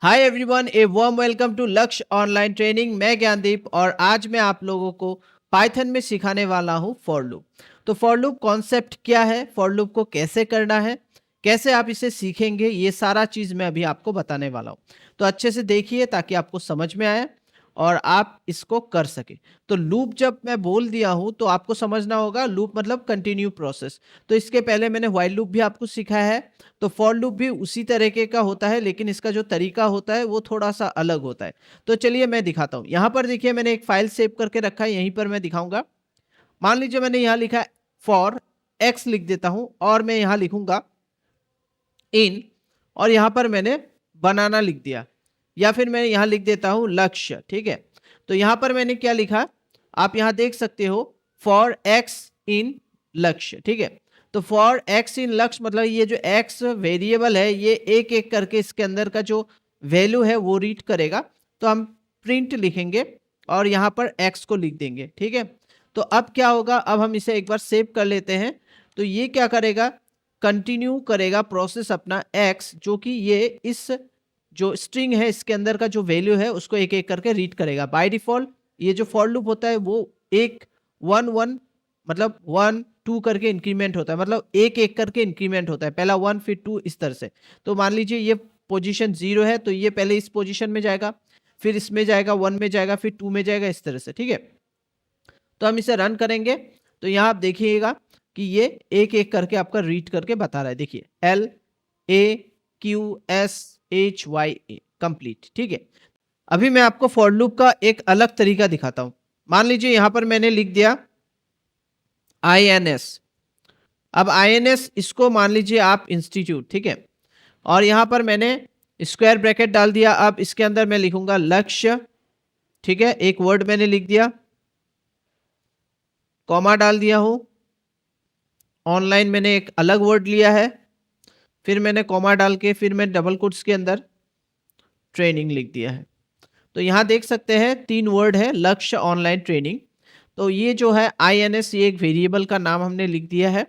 Hi everyone, a warm welcome to Lakshya online training. मैं ज्ञानदीप और आज मैं आप लोगों को पाइथन में सिखाने वाला हूं फॉर लूप। तो फॉर लूप कॉन्सेप्ट क्या है, फॉर लूप को कैसे करना है, कैसे आप इसे सीखेंगे, ये सारा चीज मैं अभी आपको बताने वाला हूं। तो अच्छे से देखिए ताकि आपको समझ में आए और आप इसको कर सके। तो लूप जब मैं बोल दिया हूं तो आपको समझना होगा, लूप मतलब कंटिन्यू प्रोसेस। तो इसके पहले मैंने व्हाइल लूप भी आपको सिखाया है। तो फॉर लूप भी उसी तरीके का होता है, लेकिन इसका जो तरीका होता है वो थोड़ा सा अलग होता है। तो चलिए मैं दिखाता हूँ। यहाँ पर देखिए मैंने एक फाइल सेव करके रखा है, यहीं पर मैं दिखाऊंगा। मान लीजिए मैंने यहाँ लिखा है फॉर एक्स, लिख देता हूँ और मैं यहाँ लिखूंगा इन, और यहाँ पर मैंने बनाना लिख दिया, या फिर मैं यहाँ लिख देता हूँ लक्ष्य। ठीक है, तो यहाँ पर मैंने क्या लिखा आप यहाँ देख सकते हो, फॉर एक्स इन लक्ष्य। ठीक है, तो फॉर एक्स इन लक्ष्य मतलब ये जो एक्स वेरिएबल है ये एक एक करके इसके अंदर का जो वैल्यू है वो रीड करेगा। तो हम प्रिंट लिखेंगे और यहाँ पर एक्स को लिख देंगे। ठीक है, तो अब क्या होगा, अब हम इसे एक बार सेव कर लेते हैं। तो ये क्या करेगा, कंटिन्यू करेगा प्रोसेस अपना एक्स, जो कि ये इस जो स्ट्रिंग है इसके अंदर का जो वैल्यू है उसको एक एक करके रीड करेगा। बाय डिफॉल्ट ये जो फॉर लूप होता है वो एक वन वन मतलब 1 2 करके इंक्रीमेंट होता है, मतलब एक एक करके इंक्रीमेंट होता है, पहला 1 फिर 2 इस तरह से। तो मान लीजिए ये पोजीशन 0 है तो ये पहले इस पोजीशन में जाएगा, फिर इसमें जाएगा, 1 में जाएगा, फिर 2 में जाएगा, इस तरह से। ठीक है, तो हम इसे रन करेंगे तो यहाँ आप देखिएगा कि ये एक एक करके आपका रीड करके बता रहा है। देखिए LAQSHYA कंप्लीट। ठीक है, अभी मैं आपको फॉर लूप का एक अलग तरीका दिखाता हूं। मान लीजिए यहां पर मैंने लिख दिया INS। अब INS इसको मान लीजिए आप इंस्टीट्यूट। ठीक है, और यहां पर मैंने स्क्वायर ब्रैकेट डाल दिया। अब इसके अंदर मैं लिखूंगा लक्ष्य। ठीक है, एक वर्ड मैंने लिख दिया, कॉमा डाल दिया हूं। ऑनलाइन मैंने एक अलग वर्ड लिया है, फिर मैंने कॉमा डाल के फिर मैं डबल कोट्स के अंदर ट्रेनिंग लिख दिया है। तो यहाँ देख सकते हैं 3 वर्ड है, लक्ष्य ऑनलाइन ट्रेनिंग। तो ये जो है INS ये एक वेरिएबल का नाम हमने लिख दिया है।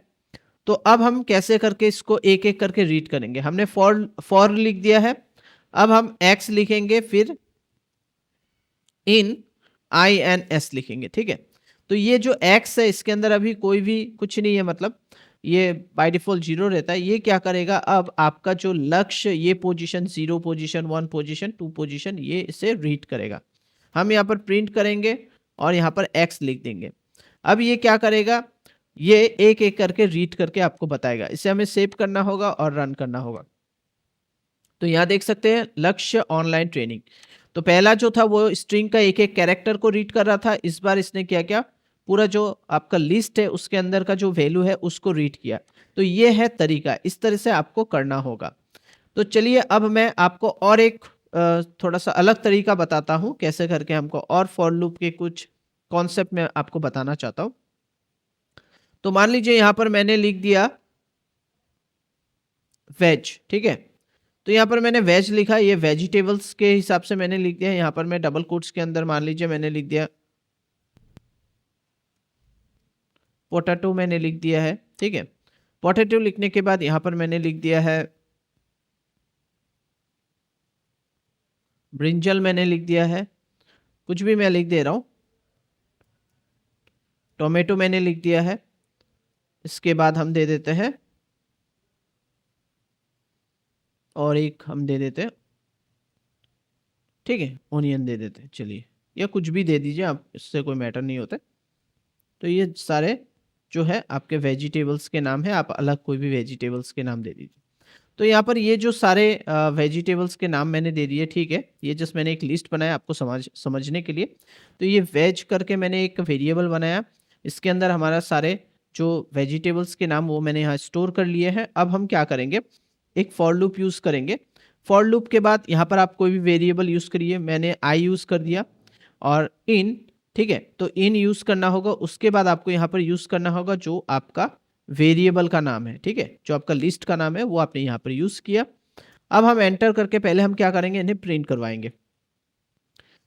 तो अब हम कैसे करके इसको एक एक करके रीड करेंगे। हमने फॉर लिख दिया है, अब हम एक्स लिखेंगे, फिर इन INS लिखेंगे। ठीक है, तो ये जो एक्स है इसके अंदर अभी कोई भी कुछ नहीं है, मतलब ये बाय डिफॉल्ट 0 रहता है। ये क्या करेगा, अब आपका जो लक्ष्य ये पोजीशन 0 पोजीशन 1 पोजीशन 2 पोजीशन ये इसे रीड करेगा। हम यहाँ पर प्रिंट करेंगे और यहाँ पर एक्स लिख देंगे। अब ये क्या करेगा, ये एक एक करके रीड करके आपको बताएगा। इसे हमें सेव करना होगा और रन करना होगा। तो यहाँ देख सकते हैं लक्ष्य ऑनलाइन ट्रेनिंग। तो पहला जो था वो स्ट्रिंग का एक एक कैरेक्टर को रीड कर रहा था, इस बार इसने क्या किया, पूरा जो आपका लिस्ट है उसके अंदर का जो वैल्यू है उसको रीड किया। तो ये है तरीका, इस तरह से आपको करना होगा। तो चलिए अब मैं आपको और एक थोड़ा सा अलग तरीका बताता हूँ कैसे करके हमको और फॉर लूप के कुछ कॉन्सेप्ट में आपको बताना चाहता हूँ। तो मान लीजिए यहाँ पर मैंने लिख दिया वेज। ठीक है, तो यहाँ पर मैंने वेज लिखा, ये वेजिटेबल्स के हिसाब से मैंने लिख दिया। यहाँ पर मैं डबल कोट्स के अंदर मान लीजिए मैंने लिख दिया पोटैटो, मैंने लिख दिया है। ठीक है, पोटैटो लिखने के बाद यहाँ पर मैंने लिख दिया है ब्रिंजल, मैंने लिख दिया है, कुछ भी मैं लिख दे रहा हूँ। टोमेटो मैंने लिख दिया है। इसके बाद हम दे देते हैं और एक हम दे देते हैं, ठीक है, ओनियन दे देते हैं। चलिए, या कुछ भी दे दीजिए आप, इससे कोई मैटर नहीं होता। तो ये सारे जो है आपके वेजिटेबल्स के नाम है, आप अलग कोई भी वेजिटेबल्स के नाम दे दीजिए। तो यहाँ पर ये जो सारे वेजिटेबल्स के नाम मैंने दे दिए। ठीक है, ये जस्ट मैंने एक लिस्ट बनाया आपको समझने के लिए। तो ये वेज करके मैंने एक वेरिएबल बनाया, इसके अंदर हमारा सारे जो वेजिटेबल्स के नाम वो मैंने यहाँ स्टोर कर लिए हैं। अब हम क्या करेंगे, एक फॉर लूप यूज़ करेंगे। फॉर लूप के बाद यहाँ पर आप कोई भी वेरिएबल यूज़ करिए, मैंने आई यूज़ कर दिया और इन। ठीक है, तो इन यूज़ करना होगा, उसके बाद आपको यहाँ पर यूज़ करना होगा जो आपका वेरिएबल का नाम है। ठीक है, जो आपका लिस्ट का नाम है वो आपने यहाँ पर यूज़ किया। अब हम एंटर करके पहले हम क्या करेंगे, इन्हें प्रिंट करवाएंगे।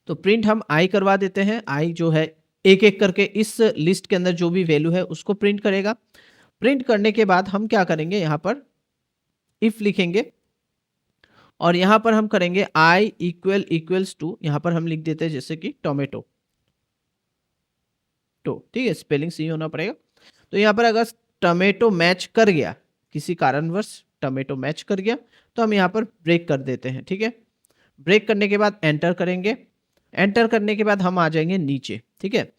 तो प्रिंट हम आई करवा देते हैं। आई जो है एक एक करके इस लिस्ट के अंदर जो भी वैल्यू है उसको प्रिंट करेगा। प्रिंट करने के बाद हम क्या करेंगे, यहाँ पर इफ लिखेंगे और यहाँ पर हम करेंगे आई इक्वल्स टू, यहाँ पर हम लिख देते हैं जैसे कि टोमेटो, ठीक है, स्पेलिंग सही होना पड़ेगा। तो यहाँ पर अगर टोमेटो मैच कर गया, किसी कारणवश टोमेटो मैच कर गया, तो हम यहाँ पर ब्रेक कर देते हैं, ठीक है। ब्रेक करने के बाद एंटर करेंगे, एंटर करने के बाद हम आ जाएंगे नीचे, ठीक है।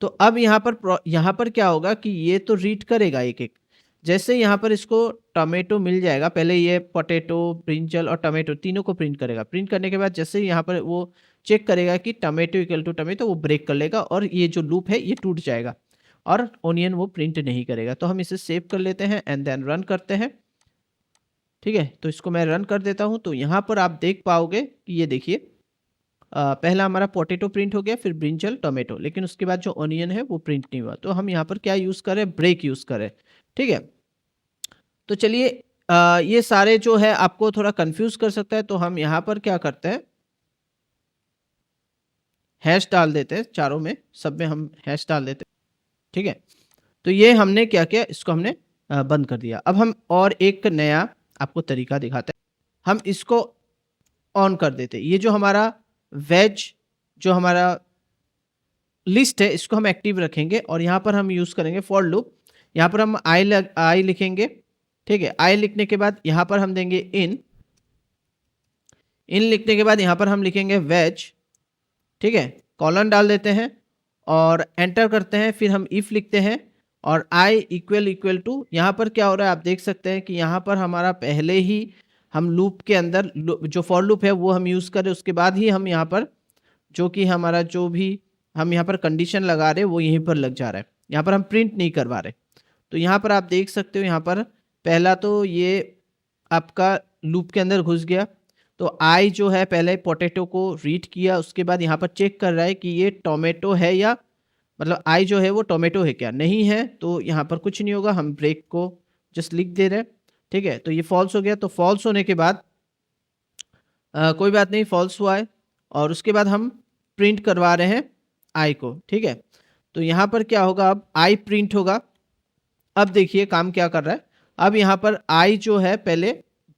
तो अब यहाँ पर क्या होगा कि ये तो रीड करेगा एक एक, जैसे यहाँ पर इसको टोमेटो मिल जाएगा, पहले ये पोटैटो, ब्रिंजल और टोमेटो तीनों को प्रिंट करेगा। प्रिंट करने के बाद जैसे यहाँ पर वो चेक करेगा कि टोमेटो इक्वल टू टोमेटो, वो ब्रेक कर लेगा और ये जो लूप है ये टूट जाएगा और ओनियन वो प्रिंट नहीं करेगा। तो हम इसे सेव कर लेते हैं एंड देन रन करते हैं, ठीक है। तो इसको मैं रन कर देता हूँ। तो यहाँ पर आप देख पाओगे कि ये देखिए पहला हमारा पोटैटो प्रिंट हो गया, फिर ब्रिंजल, टोमेटो, लेकिन उसके बाद जो ऑनियन है वो प्रिंट नहीं हुआ। तो हम यहाँ पर क्या यूज़ करें, ब्रेक यूज़ करें, ठीक है। तो चलिए ये सारे जो है आपको थोड़ा कंफ्यूज कर सकता है, तो हम यहाँ पर क्या करते हैं, हैश डाल देते हैं, चारों में सब में हम हैश डाल देते हैं, ठीक है। तो ये हमने क्या किया, इसको हमने बंद कर दिया। अब हम और एक नया आपको तरीका दिखाते हैं, हम इसको ऑन कर देते हैं। ये जो हमारा वेज जो हमारा लिस्ट है इसको हम एक्टिव रखेंगे और यहाँ पर हम यूज़ करेंगे फॉर लूप। यहाँ पर हम आई लिखेंगे, ठीक है। आई लिखने के बाद यहाँ पर हम देंगे इन लिखने के बाद यहाँ पर हम लिखेंगे वेज, ठीक है, कॉलन डाल देते हैं और एंटर करते हैं। फिर हम इफ लिखते हैं और आई इक्वल टू, यहाँ पर क्या हो रहा है आप देख सकते हैं कि यहाँ पर हमारा पहले ही हम लूप के अंदर जो फॉर लूप है वो हम यूज़ करें, उसके बाद ही हम यहाँ पर जो कि हमारा जो भी हम यहाँ पर कंडीशन लगा रहे वो यहीं पर लग जा रहा है, यहाँ पर हम प्रिंट नहीं करवा रहे। तो यहाँ पर आप देख सकते हो, यहाँ पर पहला तो ये आपका लूप के अंदर घुस गया। तो आई जो है पहले पोटैटो को रीड किया, उसके बाद यहाँ पर चेक कर रहा है कि ये टोमेटो है या मतलब आई जो है वो टोमेटो है क्या, नहीं है तो यहाँ पर कुछ नहीं होगा, हम ब्रेक को जस्ट लिख दे रहे हैं, ठीक है। तो ये फॉल्स हो गया। तो फॉल्स होने के बाद कोई बात नहीं, फॉल्स हुआ है और उसके बाद हम प्रिंट करवा रहे हैं आई को, ठीक है। तो यहाँ पर क्या होगा, अब आई प्रिंट होगा। अब देखिए काम क्या कर रहा है, अब यहाँ पर आई जो है पहले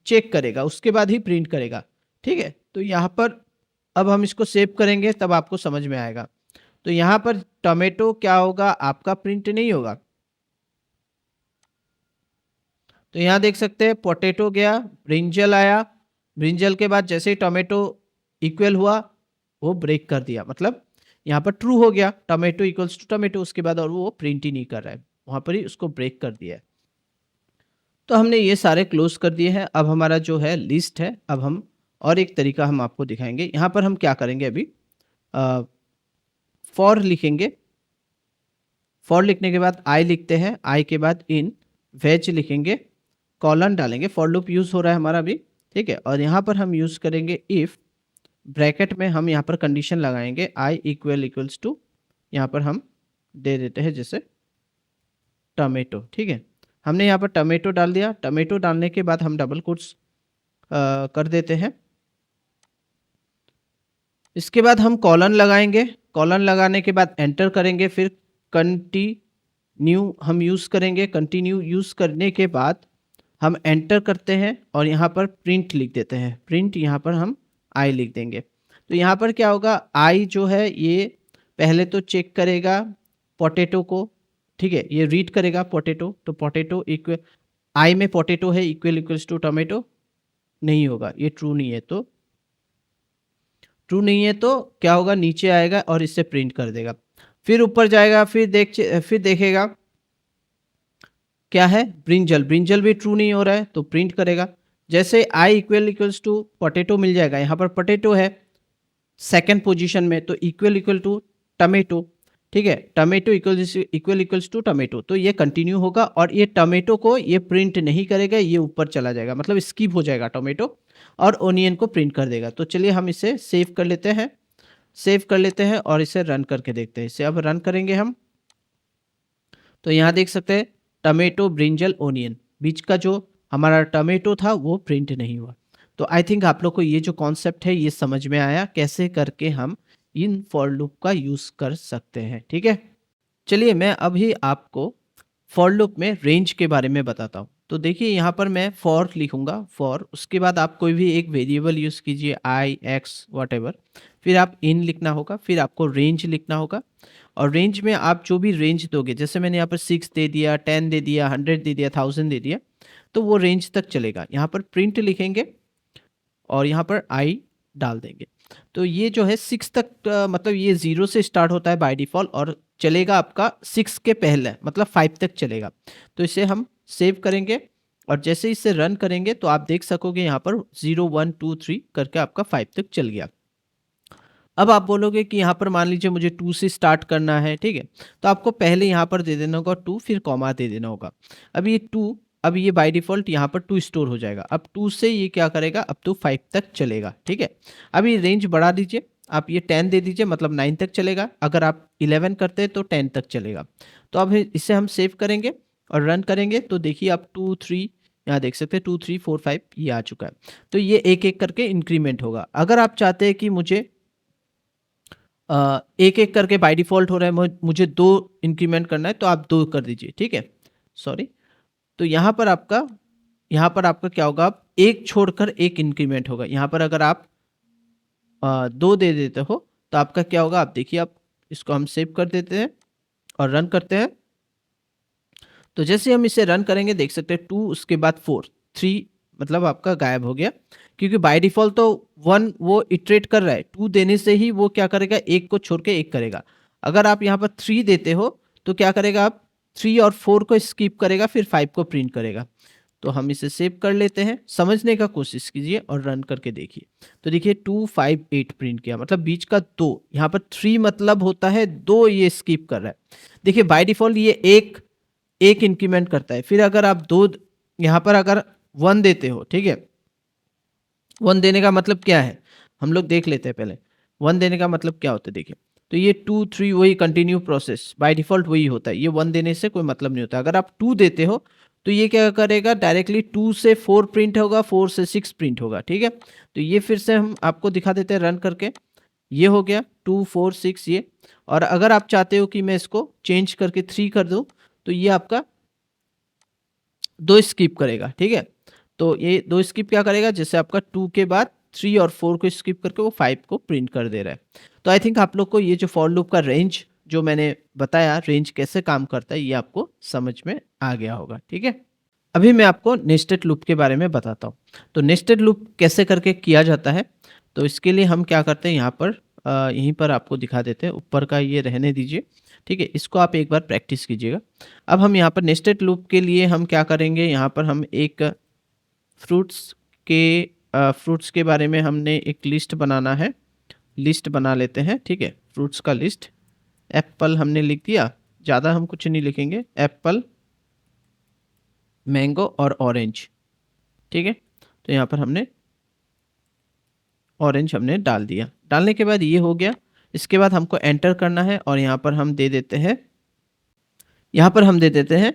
चेक करेगा उसके बाद ही प्रिंट करेगा, ठीक है। तो यहाँ पर अब हम इसको सेव करेंगे तब आपको समझ में आएगा। तो यहाँ पर टोमेटो क्या होगा, आपका प्रिंट नहीं होगा। तो यहाँ देख सकते हैं पोटैटो गया, ब्रिंजल आया, ब्रिंजल के बाद जैसे ही टोमेटो इक्वल हुआ वो ब्रेक कर दिया, मतलब यहाँ पर ट्रू हो गया, टोमेटो इक्वल्स टू टोमेटो, उसके बाद और वो प्रिंट ही नहीं कर रहा है, वहाँ पर ही उसको ब्रेक कर दिया है। तो हमने ये सारे क्लोज कर दिए हैं। अब हमारा जो है लिस्ट है, अब हम और एक तरीका हम आपको दिखाएंगे। यहाँ पर हम क्या करेंगे, अभी फॉर लिखेंगे, फॉर लिखने के बाद आई लिखते हैं, आई के बाद इन वेज लिखेंगे, कॉलन डालेंगे, फॉर लूप यूज़ हो रहा है हमारा अभी, ठीक है। और यहाँ पर हम यूज़ करेंगे इफ़, ब्रैकेट में हम यहाँ पर कंडीशन लगाएंगे आई इक्वल्स टू, यहाँ पर हम दे देते हैं जैसे टोमेटो, ठीक है। हमने यहाँ पर टोमेटो डाल दिया। टोमेटो डालने के बाद हम डबल कोट्स कर देते हैं। इसके बाद हम कॉलन लगाएंगे, कॉलन लगाने के बाद एंटर करेंगे, फिर कंटिन्यू हम यूज़ करेंगे। कंटिन्यू यूज़ करने के बाद हम एंटर करते हैं और यहाँ पर प्रिंट लिख देते हैं, प्रिंट यहाँ पर हम आई लिख देंगे। तो यहाँ पर क्या होगा, आई जो है ये पहले तो चेक करेगा पोटैटो को, ठीक है, ये रीड करेगा पोटैटो, तो पोटैटो इक्वल, आई में पोटैटो है, इक्वल्स टू टोमेटो नहीं होगा, ये ट्रू नहीं है। तो ट्रू नहीं है तो क्या होगा, नीचे आएगा और इससे प्रिंट कर देगा। फिर ऊपर जाएगा, फिर देखेगा क्या है, ब्रिंजल, ब्रिंजल भी ट्रू नहीं हो रहा है तो प्रिंट करेगा। जैसे आई इक्वल्स टू पोटैटो मिल जाएगा, यहाँ पर पोटैटो है सेकंड पोजीशन में, तो इक्वल टू टोमेटो, ठीक है, टोमेटो इक्वल्स टू टोमेटो, तो ये कंटिन्यू होगा और ये टोमेटो को ये प्रिंट नहीं करेगा, ये ऊपर चला जाएगा, मतलब स्किप हो जाएगा टोमेटो और ओनियन को प्रिंट कर देगा। तो चलिए हम इसे सेव कर लेते हैं, सेव कर लेते हैं और इसे रन करके देखते हैं। इसे अब रन करेंगे हम, तो यहाँ देख सकते हैं टोमेटो, ब्रिंजल, ओनियन, बीच का जो हमारा टोमेटो था वो प्रिंट नहीं हुआ। तो आई थिंक आप लोग को ये जो कॉन्सेप्ट है ये समझ में आया, कैसे करके हम इन फॉर लूप का यूज़ कर सकते हैं, ठीक है। चलिए मैं अभी आपको फॉर लूप में रेंज के बारे में बताता हूँ। तो देखिए यहाँ पर मैं फॉर लिखूँगा, फॉर, उसके बाद आप कोई भी एक वेरिएबल यूज़ कीजिए, आई, एक्स, व्हाटएवर। फिर आप इन लिखना होगा, फिर आपको रेंज लिखना होगा, और रेंज में आप जो भी रेंज दोगे, जैसे मैंने यहाँ पर 6 दे दिया, 10 दे दिया, 100 दे दिया, 1000 दे दिया, तो वो रेंज तक चलेगा। यहाँ पर प्रिंट लिखेंगे और यहाँ पर आई डाल देंगे। तो ये जो है 6 तक मतलब ये 0 से स्टार्ट होता है बाय डिफ़ॉल्ट और चलेगा आपका 6 के पहले, मतलब 5 तक चलेगा। तो इसे हम सेव करेंगे और जैसे इसे रन करेंगे तो आप देख सकोगे यहाँ पर 0, 1, 2, 3 करके आपका 5 तक चल गया। अब आप बोलोगे कि यहाँ पर मान लीजिए मुझे 2 से स्टार्ट करना है, ठीक है? तो आपको पहले यहाँ पर दे देना होगा 2, फिर कॉमा दे देना होगा। अब ये 2, अब ये बाय डिफ़ॉल्ट यहाँ पर 2 स्टोर हो जाएगा। अब 2 से ये क्या करेगा, अब तो 5 तक चलेगा, ठीक है? अब ये रेंज बढ़ा दीजिए, आप ये 10 दे दीजिए, मतलब 9 तक चलेगा। अगर आप 11 करते हैं तो 10 तक चलेगा। तो अब इसे हम सेव करेंगे और रन करेंगे तो देखिए आप 2, 3 यहाँ देख सकते हैं, 2, 3, 4, 5 ये आ चुका है। तो ये एक-एक करके इंक्रीमेंट होगा। अगर आप चाहते हैं कि मुझे एक-एक करके बाय डिफ़ॉल्ट हो रहा है, मुझे 2 इंक्रीमेंट करना है तो आप 2 कर दीजिए, ठीक है? सॉरी। तो यहाँ पर आपका क्या होगा, आप 1 छोड़कर 1 इंक्रीमेंट होगा। यहाँ पर अगर आप 2 दे देते हो तो आपका क्या होगा, आप देखिए, आप इसको हम सेव कर देते हैं और रन करते हैं। तो जैसे हम इसे रन करेंगे देख सकते हैं 2 उसके बाद 4, 3 मतलब आपका गायब हो गया, क्योंकि बाय डिफ़ॉल्ट तो 1 वो इटरेट कर रहा है, 2 देने से ही वो क्या करेगा, 1 को छोड़ के 1 करेगा। अगर आप यहाँ पर 3 देते हो तो क्या करेगा, आप 3 और 4 को स्किप करेगा, फिर 5 को प्रिंट करेगा। तो हम इसे सेव कर लेते हैं, समझने का कोशिश कीजिए और रन करके देखिए। तो देखिए 2, 5, 8 प्रिंट किया, मतलब बीच का 2, यहाँ पर 3 मतलब होता है 2 ये स्किप कर रहा है। देखिए बाय डिफ़ॉल्ट ये 1 इंक्रीमेंट करता है। फिर अगर आप 2 यहाँ पर अगर 1 देते हो, ठीक है? 1 देने का मतलब क्या है? हम लोग देख लेते हैं पहले। 1 देने का मतलब क्या होता है देखिए। तो ये 2, 3 वही कंटिन्यू प्रोसेस बाय डिफ़ॉल्ट वही होता है। ये 1 देने से कोई मतलब नहीं होता। अगर आप 2 देते हो तो ये क्या करेगा, डायरेक्टली 2 से 4 प्रिंट होगा, 4 से 6 प्रिंट होगा, ठीक है? तो ये फिर से हम आपको दिखा देते हैं रन करके। ये हो गया 2, 4, 6 ये। और अगर आप चाहते हो कि मैं इसको चेंज करके 3 कर दूँ तो ये आपका 2 स्किप करेगा, ठीक है? तो ये 2 स्किप क्या करेगा, जैसे आपका 2 के बाद 3 और 4 को स्किप करके वो 5 को प्रिंट कर दे रहा है। तो आई थिंक आप लोग को ये जो फॉर लूप का रेंज जो मैंने बताया, रेंज कैसे काम करता है, ये आपको समझ में आ गया होगा, ठीक है? अभी मैं आपको नेस्टेड लूप के बारे में बताता हूँ। तो नेस्टेड लूप कैसे करके किया जाता है, तो इसके लिए हम क्या करते हैं, यहाँ पर यहीं पर आपको दिखा देते हैं। ऊपर का ये रहने दीजिए, ठीक है? इसको आप एक बार प्रैक्टिस कीजिएगा। अब हम यहाँ पर नेस्टेड लूप के लिए हम क्या करेंगे, यहाँ पर हम एक फ्रूट्स के बारे में हमने एक लिस्ट बनाना है। लिस्ट बना लेते हैं, ठीक है? फ्रूट्स का लिस्ट। एप्पल हमने लिख दिया, ज़्यादा हम कुछ नहीं लिखेंगे। एप्पल, मैंगो और ऑरेंज, ठीक है? तो यहाँ पर हमने ऑरेंज हमने डाल दिया। डालने के बाद ये हो गया। इसके बाद हमको एंटर करना है और यहाँ पर हम दे देते हैं, यहाँ पर हम दे देते हैं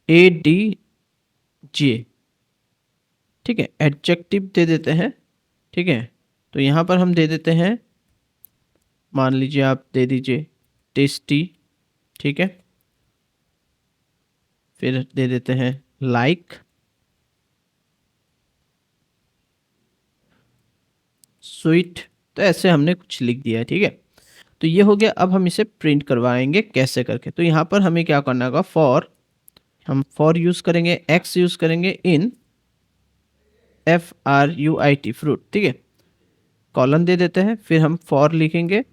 ADJ, ठीक है? एडजेक्टिव दे देते हैं, ठीक है? तो यहाँ पर हम दे देते हैं, मान लीजिए आप दे दीजिए टेस्टी, ठीक है? फिर दे देते हैं लाइक, स्वीट। तो ऐसे हमने कुछ लिख दिया है, ठीक है? तो ये हो गया। अब हम इसे प्रिंट करवाएंगे कैसे करके। तो यहाँ पर हमें क्या करना होगा, हम फॉर यूज़ करेंगे, एक्स यूज़ करेंगे, इन FRUIT फ्रूट, ठीक है? कॉलन दे देते हैं, फिर हम फॉर लिखेंगे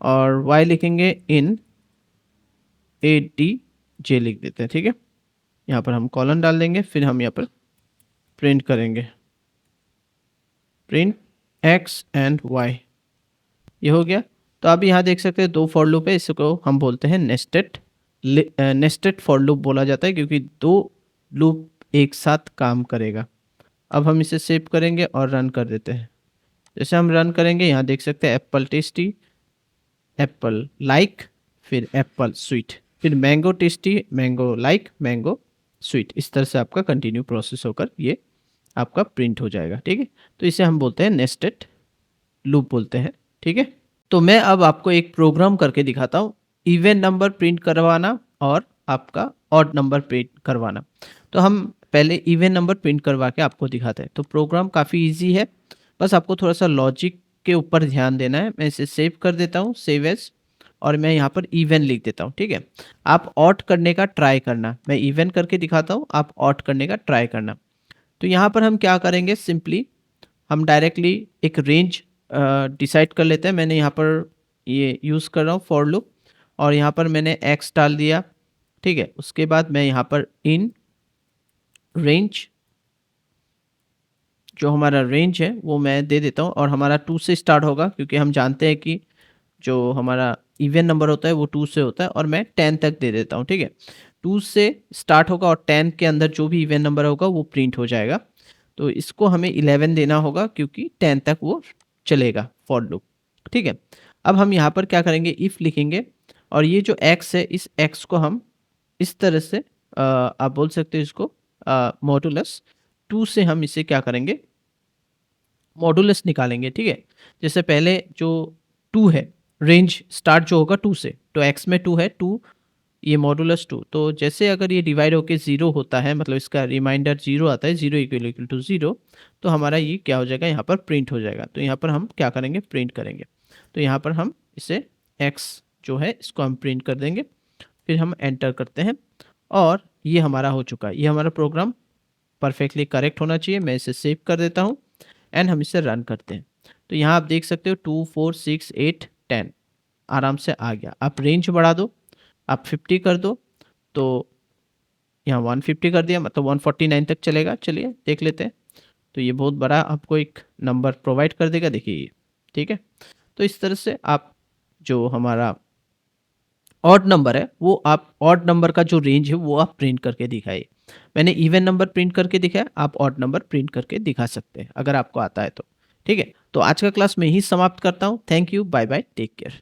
और वाई लिखेंगे, इन ADJ लिख देते हैं, ठीक है? यहाँ पर हम कॉलन डाल देंगे, फिर हम यहाँ पर प्रिंट करेंगे, प्रिंट एक्स एंड वाई। ये हो गया। तो आप यहाँ देख सकते हैं 2 फॉर लूप है, इसको हम बोलते हैं नेस्टेड फॉर लूप बोला जाता है, क्योंकि 2 लूप एक साथ काम करेगा। अब हम इसे सेव करेंगे और रन कर देते हैं। जैसे हम रन करेंगे, यहाँ देख सकते हैं एप्पल टेस्टी, एप्पल लाइक, फिर एप्पल स्वीट, फिर mango tasty, mango like, mango sweet. इस तरह से आपका कंटिन्यू प्रोसेस होकर ये आपका प्रिंट हो जाएगा, ठीक है? तो इसे हम बोलते हैं नेस्टेड लूप बोलते हैं, ठीक है? तो मैं अब आपको एक प्रोग्राम करके दिखाता हूँ, इवन नंबर प्रिंट करवाना और आपका ऑड नंबर प्रिंट करवाना। तो हम पहले इवन नंबर प्रिंट करवा के आपको दिखाते हैं। तो प्रोग्राम काफ़ी ईजी है, बस आपको थोड़ा सा लॉजिक के ऊपर ध्यान देना है। मैं इसे सेव कर देता हूँ, सेव एज, और मैं यहाँ पर इवन लिख देता हूँ, ठीक है। आप ऑड करने का ट्राई करना, मैं इवन करके दिखाता हूँ, आप ऑड करने का ट्राई करना। तो यहाँ पर हम क्या करेंगे, सिंपली हम डायरेक्टली एक रेंज डिसाइड कर लेते हैं। मैंने यहाँ पर ये यूज़ कर रहा हूँ फॉर लूप, और यहाँ पर मैंने एक्स डाल दिया, ठीक है। उसके बाद मैं यहाँ पर इन रेंज, जो हमारा रेंज है वो मैं दे देता हूँ, और हमारा 2 से स्टार्ट होगा, क्योंकि हम जानते हैं कि जो हमारा इवन नंबर होता है वो 2 से होता है, और मैं 10 तक दे देता हूँ, ठीक है। 2 से स्टार्ट होगा और 10 के अंदर जो भी इवन नंबर होगा वो प्रिंट हो जाएगा। तो इसको हमें 11 देना होगा, क्योंकि 10 तक वो चलेगा फॉर लूप, ठीक है। अब हम यहाँ पर क्या करेंगे, इफ़ लिखेंगे, और ये जो एक्स है, इस एक्स को हम इस तरह से आप बोल सकते हो इसको मॉडुलस 2 से हम इसे क्या करेंगे, मॉडुलस निकालेंगे, ठीक है। जैसे पहले जो 2 है, रेंज स्टार्ट जो होगा 2 से, तो एक्स में 2 है, 2 ये मॉडुलस 2, तो जैसे अगर ये डिवाइड होके 0 होता है, मतलब इसका रिमाइंडर 0 आता है, 0 इक्वल टू 0, तो हमारा ये क्या हो जाएगा, यहाँ पर प्रिंट हो जाएगा। तो यहाँ पर हम क्या करेंगे, प्रिंट करेंगे। तो यहाँ पर हम इसे एक्स जो है इसको हम प्रिंट कर देंगे, फिर हम एंटर करते हैं, और ये हमारा हो चुका है। ये हमारा प्रोग्राम परफेक्टली करेक्ट होना चाहिए। मैं इसे सेव कर देता हूँ एंड हम इसे रन करते हैं। तो यहाँ आप देख सकते हो 2 4 6 8 10 आराम से आ गया। आप रेंज बढ़ा दो, आप 50 कर दो, तो यहाँ 150 कर दिया, मतलब 149 तक चलेगा। चलिए देख लेते हैं। तो ये बहुत बड़ा आपको एक नंबर प्रोवाइड कर देगा, देखिए ये, ठीक है। तो इस तरह से आप जो हमारा ऑड नंबर है वो, आप ऑड नंबर का जो रेंज है वो आप प्रिंट करके दिखाइए। मैंने इवन नंबर प्रिंट करके दिखाया, आप ऑड नंबर प्रिंट करके दिखा सकते हैं अगर आपको आता है तो, ठीक है। तो आज का क्लास मैं ही समाप्त करता हूँ। Thank you, bye bye, take care.